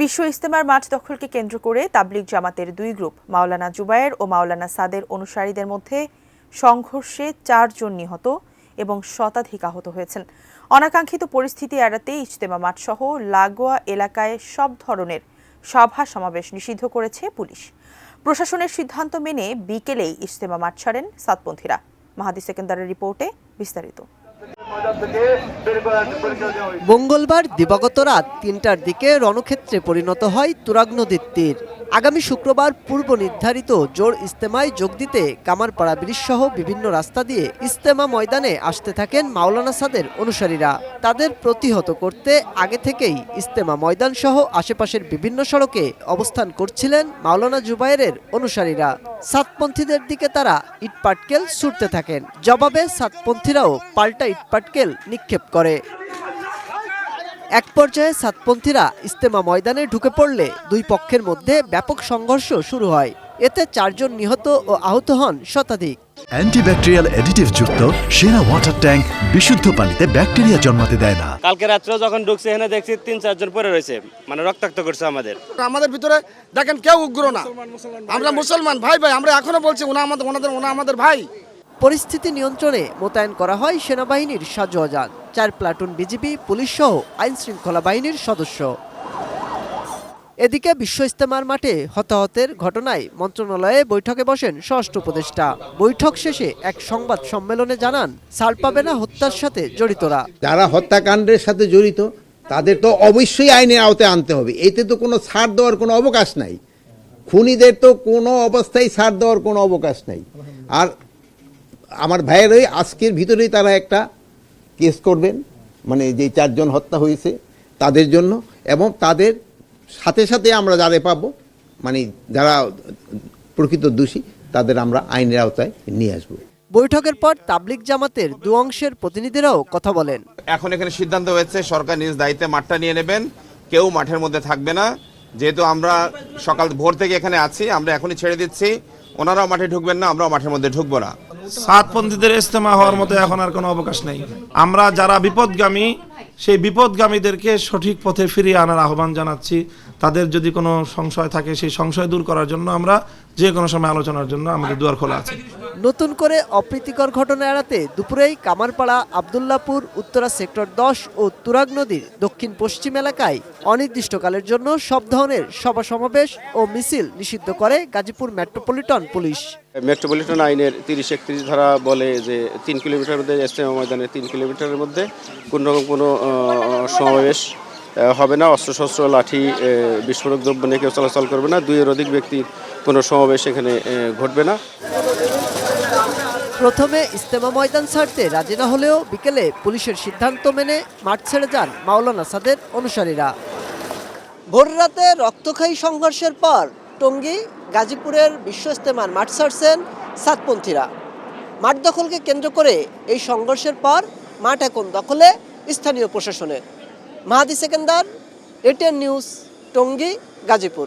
বিশ্ব ইজতেমার মাঠ দখলকে কেন্দ্র করে তাবলিগ জামাতের দুই গ্রুপ মাওলানা জুবায়ের ও মাওলানা সাদের অনুসারীদের মধ্যে সংঘর্ষে 4 জন নিহত এবং শতাধিক আহত হয়েছেন। অনাকাঙ্ক্ষিত পরিস্থিতি এড়াতে ইজতেমা মাঠ সহ লাগোয়া এলাকায় সব ধরনের সভা সমাবেশ নিষিদ্ধ করেছে পুলিশ। প্রশাসনের সিদ্ধান্ত মেনে বিকেলেই ইজতেমা মাঠ ছাড়েন সাতপন্থীরা। মাহাদি সেকেন্দারের রিপোর্টে বিস্তারিত। মঙ্গলবার দিবাগত রাত ৩টার দিকে রণক্ষেত্রে পরিণত হয় তুরাগ নদীর তীর। আগামী শুক্রবার পূর্ব নির্ধারিত জোর ইজতেমায় যোগ দিতে কামারপাড়া ব্রিজ সহ বিভিন্ন রাস্তা দিয়ে ইজতেমা ময়দানে আসতে থাকেন মাওলানা সাদের অনুসারীরা। তাদের প্রতিহত করতে আগে থেকেই ইজতেমা ময়দান সহ আশেপাশের বিভিন্ন সড়কে অবস্থান করছিলেন মাওলানা জুবায়েরের অনুসারীরা। সাতপন্থীদের দিকে তারা ইটপাটকেল ছুড়তে থাকেন। জবাবে সাতপন্থীরাও পাল্টা ইটপাটকেল নিক্ষেপ করে। এক পর্যায়ে সাতপন্থীরা ইজতেমা ময়দানে ঢুকে পড়লে দুই পক্ষের মধ্যে ব্যাপক সংঘর্ষ শুরু হয়। এতে 4 জন নিহত ও আহত হন শতাধিক। অ্যান্টিব্যাকটেরিয়াল অ্যাডিটিভ যুক্ত সেরা ওয়াটার ট্যাঙ্ক বিশুদ্ধ পানিতে ব্যাকটেরিয়া জন্মাতে দেয় না। কালকে রাত্রে যখন ঢুকছে এখানে দেখছি 3-4 জন পড়ে রয়েছে, মানে রক্তাক্ত করছে আমাদের ভিতরে। দেখেন কেউ উগ্র না, আমরা মুসলমান ভাই ভাই, আমরা এখনো বলছি ওনা আমাদের ভাই। পরিস্থিতি নিয়ন্ত্রণে মোতায়েন করা হয় সেনাবাহিনীর সাজোয়াজান, 4 প্লাটুন বিজিবি, পুলিশ সহ আইন শৃঙ্খলা বাহিনীর সদস্য। এদিকে বিশ্ব ইজতেমার মাঠে হতাহতের ঘটনায় মন্ত্রণালয়ে বৈঠকে বসেন স্বরাষ্ট্র উপদেষ্টা। বৈঠক শেষে এক সংবাদ সম্মেলনে জানান, ছাড় পাবে না হত্যার সাথে জড়িতরা। যারা হত্যাকাণ্ডের সাথে জড়িত তাদের তো অবশ্যই আইনের আওতায় আনতে হবে। এতে তো কোনো ছাড় দেওয়ার কোনো অবকাশ নাই। খুনিদের তো কোনো অবস্থায় ছাড় দেওয়ার কোনো অবকাশ নাই। আর আমার ভাইয়েরই আজকের ভিতরেই তারা একটা কেস করবেন, মানে যে 4 জন হত্যা হয়েছে তাদের জন্য, এবং তাদের সাথে সাথে আমরা যারা পাবো, মানে যারা প্রকৃত দোষী তাদের আমরা আইনের আওতায় নিয়ে আসবো। বৈঠকের পর তাবলিগ জামাতের দু অংশের প্রতিনিধিরাও কথা বলেন। এখন এখানে সিদ্ধান্ত হয়েছে সরকার নিজ দায়িত্বে মাঠটা নিয়ে নেবেন, কেউ মাঠের মধ্যে থাকবে না। যেহেতু আমরা সকাল ভোর থেকে এখানে আছি, আমরা এখনই ছেড়ে দিচ্ছি, ওনারাও মাঠে ঢুকবেন না, আমরাও মাঠের মধ্যে ঢুকবো না। সাতপন্থীদের ইজতেমা হওয়ার মতো এখন আর কোনো অবকাশ নেই। আমরা যারা বিপদগামী, সেই বিপদগামীদেরকে সঠিক পথে ফিরিয়ে আনার আহ্বান জানাচ্ছি। তাদের যদি কোনো সংশয় থাকে সেই সংশয় দূর করার জন্য আমরা যে কোনো সময় আলোচনার জন্য আমাদের দুয়ার খোলা আছে। নতুন করে অপ্রীতিকর ঘটনা এড়াতে দুপুরেই কামারপাড়া, আবদুল্লাপুর, উত্তরা সেক্টর 10 ও তুরাগ নদীর দক্ষিণ পশ্চিম এলাকায় অনির্দিষ্টকালের জন্য সব ধরনের সভা সমাবেশ ও মিছিল নিষিদ্ধ করে গাজীপুর মেট্রোপলিটন পুলিশ। মেট্রোপলিটন আইনের 30-31 ধারা বলে যে 3 কিলোমিটার মধ্যে ইজতেমা ময়দানের 3 কিলোমিটারের মধ্যে কোনো রকম কোনো সমাবেশ হবে না। অস্ত্রশস্ত্র, লাঠি, বিস্ফোরক দ্রব্য নিয়ে কেউ চলাচল করবে না। 2 এর অধিক ব্যক্তির কোনো সমাবেশ এখানে ঘটবে না। প্রথমে ইজতেমা ময়দান ছাড়তে রাজি না হলেও বিকেলে পুলিশের সিদ্ধান্ত মেনে মাঠ ছেড়ে যান মাওলানা সাদের অনুসারীরা। ভোররাতে রক্তক্ষয়ী সংঘর্ষের পর টঙ্গী, গাজীপুরের বিশ্ব ইজতেমার মাঠ ছাড়ছেন সাতপন্থীরা। মাঠ দখলকে কেন্দ্র করে এই সংঘর্ষের পর মাঠ এখন দখলে স্থানীয় প্রশাসনের। মাহাদি সেকেন্দার, এটিএন নিউজ, টঙ্গী, গাজীপুর।